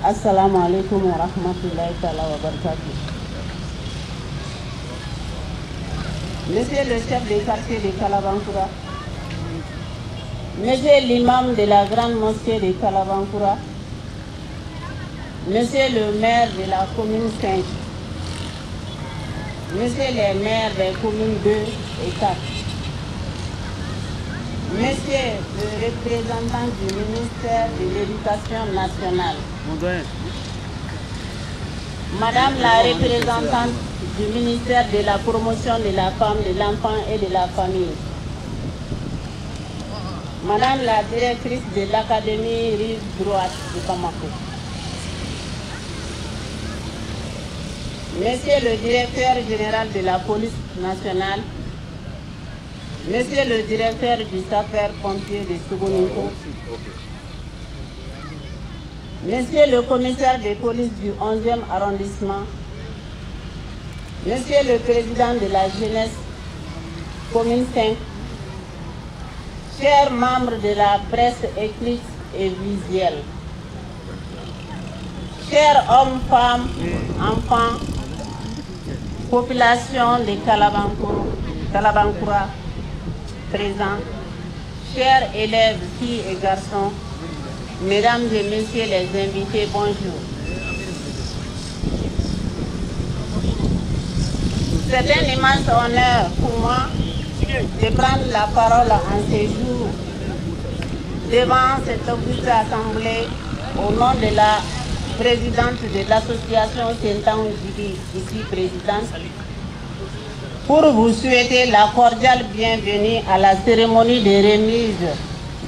Assalamu alaikum wa rahmatullahi wa barakatuh. Monsieur le chef des quartiers de Kalabankoura, Monsieur l'imam de la grande mosquée de Kalabankoura, Monsieur le maire de la commune 5, Monsieur les maires des communes 2 et 4, Monsieur le représentant du ministère de l'Éducation nationale, Madame la représentante du ministère de la promotion de la femme, de l'enfant et de la famille, Madame la directrice de l'Académie Rive Droite de Bamako, Monsieur le directeur général de la police nationale, Monsieur le directeur du sapeur-pompier de Sogoninko, Monsieur le commissaire de police du 11e arrondissement, Monsieur le président de la jeunesse, commune 5, chers membres de la presse écrite et visuelle, chers hommes, femmes, enfants, population de Kalabankoura présents, chers élèves, filles et garçons, mesdames et messieurs les invités, bonjour. C'est un immense honneur pour moi de prendre la parole en ces jours devant cette auguste assemblée au nom de la présidente de l'association Sentang Djigi, ici présidente, pour vous souhaiter la cordiale bienvenue à la cérémonie de remise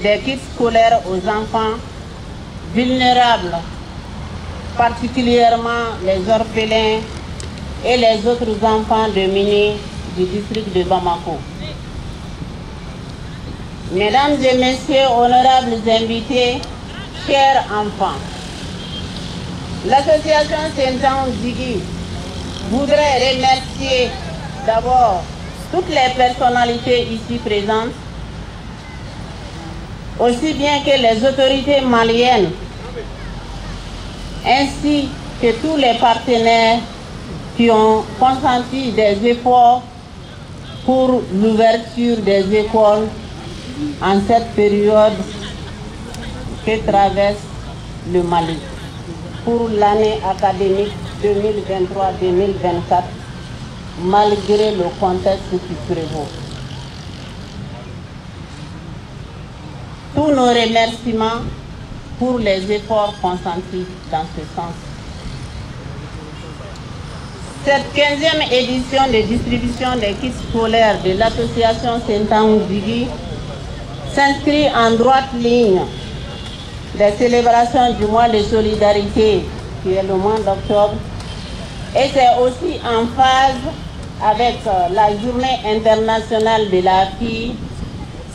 des kits scolaires aux enfants vulnérables, particulièrement les orphelins et les autres enfants démunis du district de Bamako. Mesdames et messieurs, honorables invités, chers enfants, l'association Sentang Djigi voudrait remercier d'abord toutes les personnalités ici présentes, aussi bien que les autorités maliennes, ainsi que tous les partenaires qui ont consenti des efforts pour l'ouverture des écoles en cette période que traverse le Mali pour l'année académique 2023-2024, malgré le contexte qui prévaut. Tous nos remerciements pour les efforts consentis dans ce sens. Cette 15e édition de distribution des kits scolaires de l'association Sentang Djigi s'inscrit en droite ligne des célébrations du mois de solidarité, qui est le mois d'octobre, et c'est aussi en phase avec la journée internationale de la fille,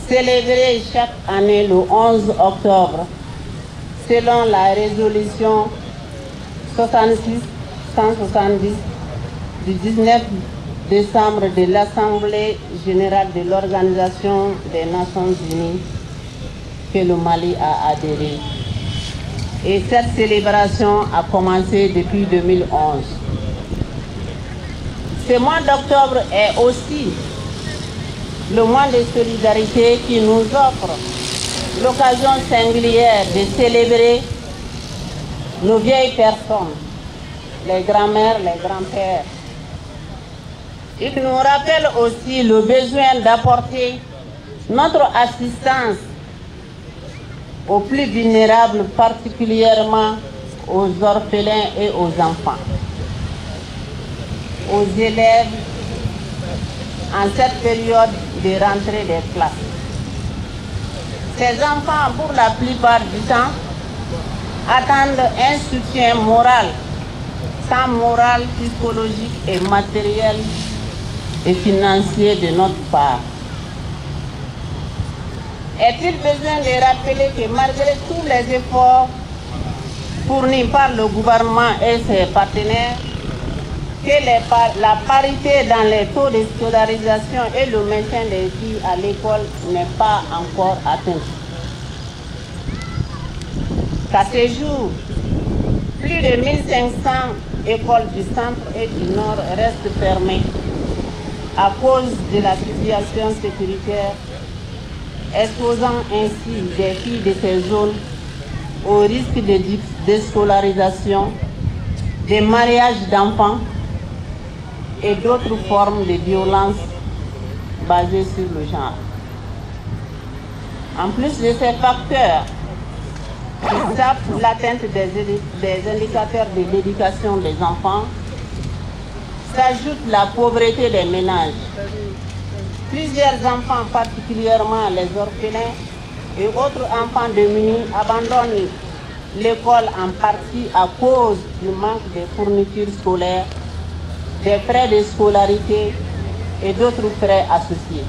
célébrée chaque année le 11 octobre, selon la résolution 66-170 du 19 décembre de l'Assemblée générale de l'Organisation des Nations Unies, que le Mali a adhéré. Et cette célébration a commencé depuis 2011. Ce mois d'octobre est aussi le mois de solidarité qui nous offre l'occasion singulière de célébrer nos vieilles personnes, les grands-mères, les grands-pères. Il nous rappelle aussi le besoin d'apporter notre assistance aux plus vulnérables, particulièrement aux orphelins et aux enfants, aux élèves en cette période de rentrée des classes. Ces enfants, pour la plupart du temps, attendent un soutien moral, tant moral, psychologique et matériel et financier de notre part. Est-il besoin de rappeler que malgré tous les efforts fournis par le gouvernement et ses partenaires, que la parité dans les taux de scolarisation et le maintien des filles à l'école n'est pas encore atteint. Qu'à ce jour, de 1500 écoles du centre et du nord restent fermées à cause de la situation sécuritaire, exposant ainsi des filles de ces zones au risque de déscolarisation, des mariages d'enfants et d'autres formes de violence basées sur le genre. En plus de ces facteurs qui tapent l'atteinte des indicateurs de l'éducation des enfants, s'ajoute la pauvreté des ménages. Plusieurs enfants, particulièrement les orphelins et autres enfants démunis, abandonnent l'école en partie à cause du manque de fournitures scolaires, des frais de scolarité et d'autres frais associés.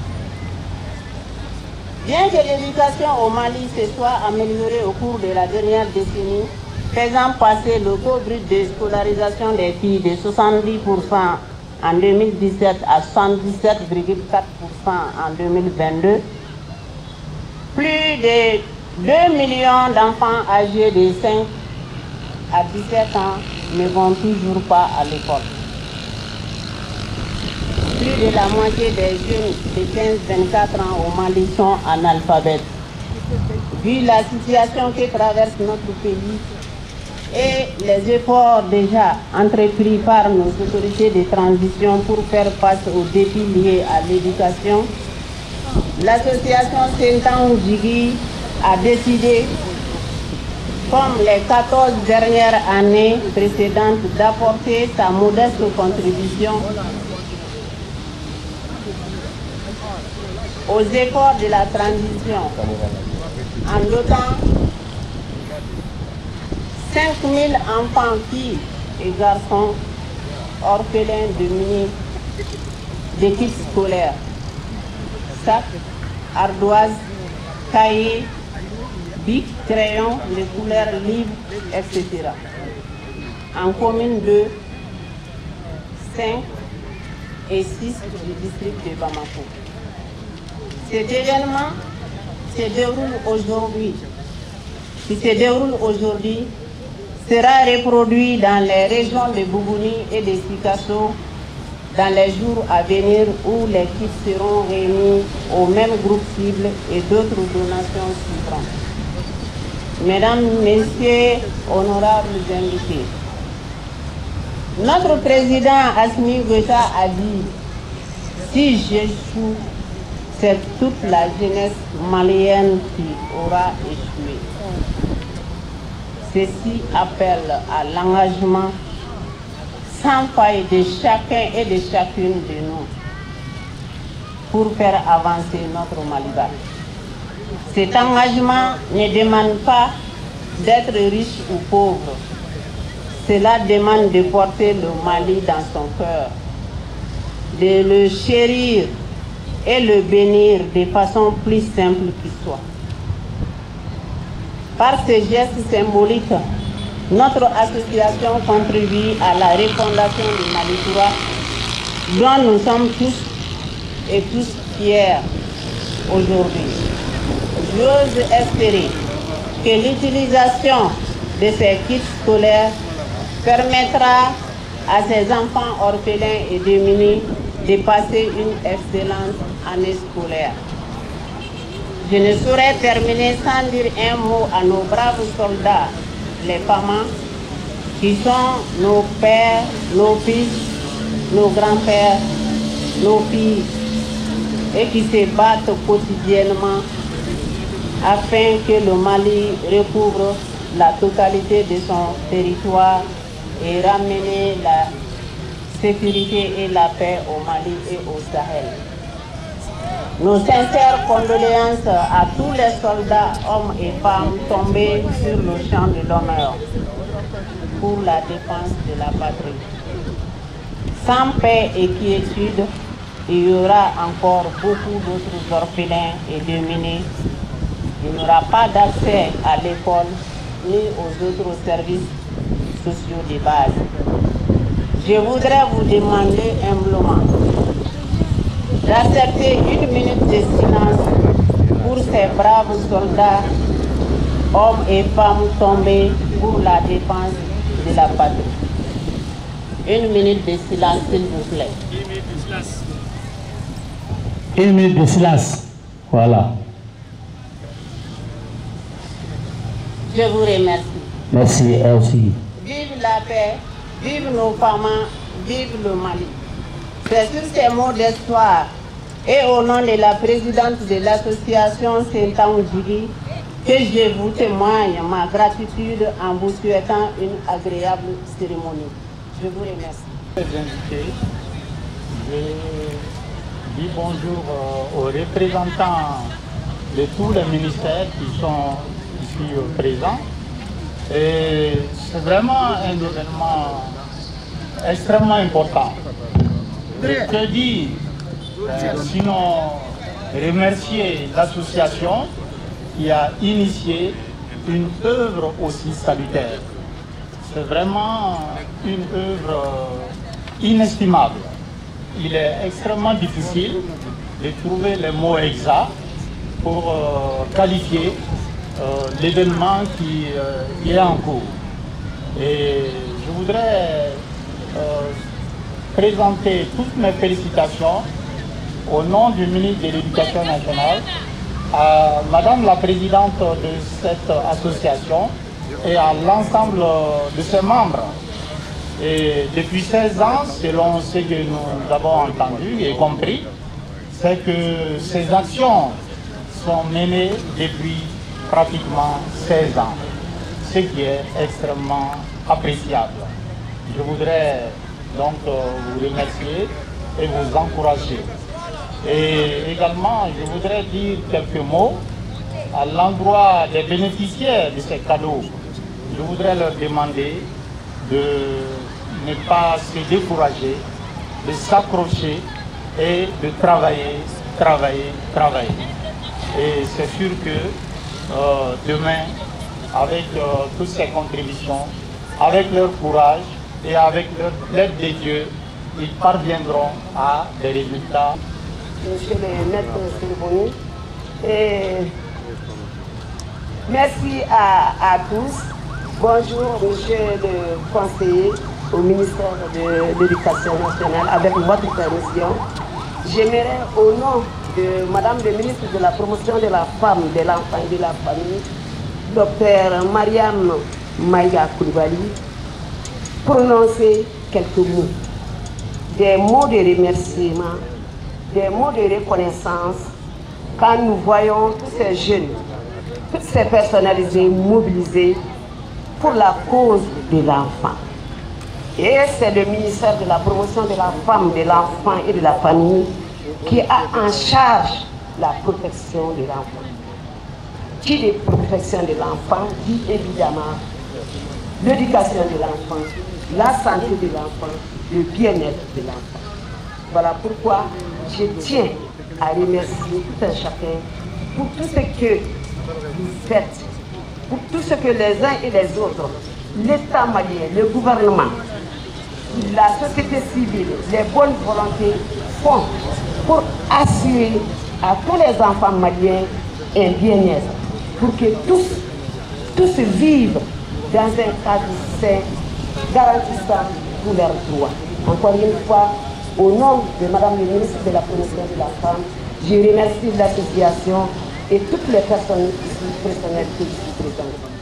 Bien que l'éducation au Mali se soit améliorée au cours de la dernière décennie, faisant passer le taux brut de scolarisation des filles de 70% en 2017 à 77,4% en 2022, plus de 2 millions d'enfants âgés de 5 à 17 ans ne vont toujours pas à l'école. Plus de la moitié des jeunes de 15-24 ans au Mali sont analphabètes. Vu la situation que traverse notre pays et les efforts déjà entrepris par nos autorités de transition pour faire face aux défis liés à l'éducation, l'association Sentang Djigui a décidé, comme les 14 dernières années précédentes, d'apporter sa modeste contribution aux efforts de la transition en dotant 5000 enfants, filles et garçons orphelins démunis d'équipes scolaires, sacs, ardoises, cahiers, bics, crayons, les couleurs, livres, etc. En commune 2, 5 et 6 du district de Bamako. Cet événement qui se déroule aujourd'hui sera reproduit dans les régions de Bougouni et de Sikasso dans les jours à venir où les kits seront réunis au même groupe cible et d'autres donations suivront. Mesdames, Messieurs, honorables invités, notre président Assimi Goïta a dit « Si j'échoue, c'est toute la jeunesse malienne qui aura échoué ». Ceci appelle à l'engagement sans faille de chacun et de chacune de nous pour faire avancer notre Maliba. Cet engagement ne demande pas d'être riche ou pauvre. Cela demande de porter le Mali dans son cœur, de le chérir et le bénir de façon plus simple qu'il soit. Par ces gestes symboliques, notre association contribue à la refondation du Mali-Toura, dont nous sommes tous et tous fiers aujourd'hui. J'ose espérer que l'utilisation de ces kits scolaires permettra à ces enfants orphelins et démunis de passer une excellente année scolaire. Je ne saurais terminer sans dire un mot à nos braves soldats, les FAMA, qui sont nos pères, nos fils, nos grands-pères, nos filles, et qui se battent quotidiennement afin que le Mali recouvre la totalité de son territoire et ramener la sécurité et la paix au Mali et au Sahel. Nos sincères condoléances à tous les soldats, hommes et femmes tombés sur le champ de l'honneur pour la défense de la patrie. Sans paix et quiétude, il y aura encore beaucoup d'autres orphelins et démunis. Il n'y aura pas d'accès à l'école ni aux autres services sociaux de base. Je voudrais vous demander humblement d'accepter une minute de silence pour ces braves soldats, hommes et femmes tombés pour la défense de la patrie. Une minute de silence, s'il vous plaît. 1 minute de silence. 1 minute de silence. Voilà. Je vous remercie. Merci, et aussi. Vive la paix, vive nos femmes, vive le Mali. C'est sur ces mots d'espoir et au nom de la présidente de l'association Saint-Anne-Djigi que je vous témoigne ma gratitude en vous souhaitant une agréable cérémonie. Je vous remercie. Les invités, je dis bonjour aux représentants de tous les ministères qui sont ici présents. Et c'est vraiment un événement extrêmement important. Et que dire, sinon remercier l'association qui a initié une œuvre aussi salutaire. C'est vraiment une œuvre inestimable. Il est extrêmement difficile de trouver les mots exacts pour qualifier l'événement qui est en cours. Et je voudrais présenter toutes mes félicitations au nom du ministre de l'Éducation nationale à Madame la Présidente de cette association et à l'ensemble de ses membres. Et depuis 16 ans, selon ce que nous avons entendu et compris, c'est que ces actions sont menées depuis pratiquement 16 ans, ce qui est extrêmement appréciable. Je voudrais donc vous remercier et vous encourager. Et également, je voudrais dire quelques mots à l'endroit des bénéficiaires de ces cadeaux. Je voudrais leur demander de ne pas se décourager, de s'accrocher et de travailler, travailler, travailler. Et c'est sûr que demain, avec toutes ces contributions, avec leur courage et avec l'aide de Dieu, ils parviendront à des résultats. Monsieur le maître cérémonie, et merci à tous. Bonjour, monsieur le conseiller au ministère de l'Éducation nationale. Avec votre permission, j'aimerais au nom de Madame le ministre de la promotion de la femme, de l'enfant et de la famille, Dr Mariam Maïga Koulibaly, prononcer quelques mots. Des mots de remerciement, des mots de reconnaissance quand nous voyons tous ces jeunes, toutes ces personnalités mobilisées pour la cause de l'enfant. Et c'est le ministère de la promotion de la femme, de l'enfant et de la famille qui a en charge la protection de l'enfant. Qui dit protection de l'enfant dit évidemment l'éducation de l'enfant, la santé de l'enfant, le bien-être de l'enfant. Voilà pourquoi je tiens à remercier tout un chacun pour tout ce que vous faites, pour tout ce que les uns et les autres, l'État malien, le gouvernement, la société civile, les bonnes volontés font pour assurer à tous les enfants maliens un bien-être, pour que tous vivent dans un cadre sain, garantissant tous leurs droits. Encore une fois, au nom de Madame le ministre de la promotion de la femme, je remercie l'association et toutes les personnes ici présentes.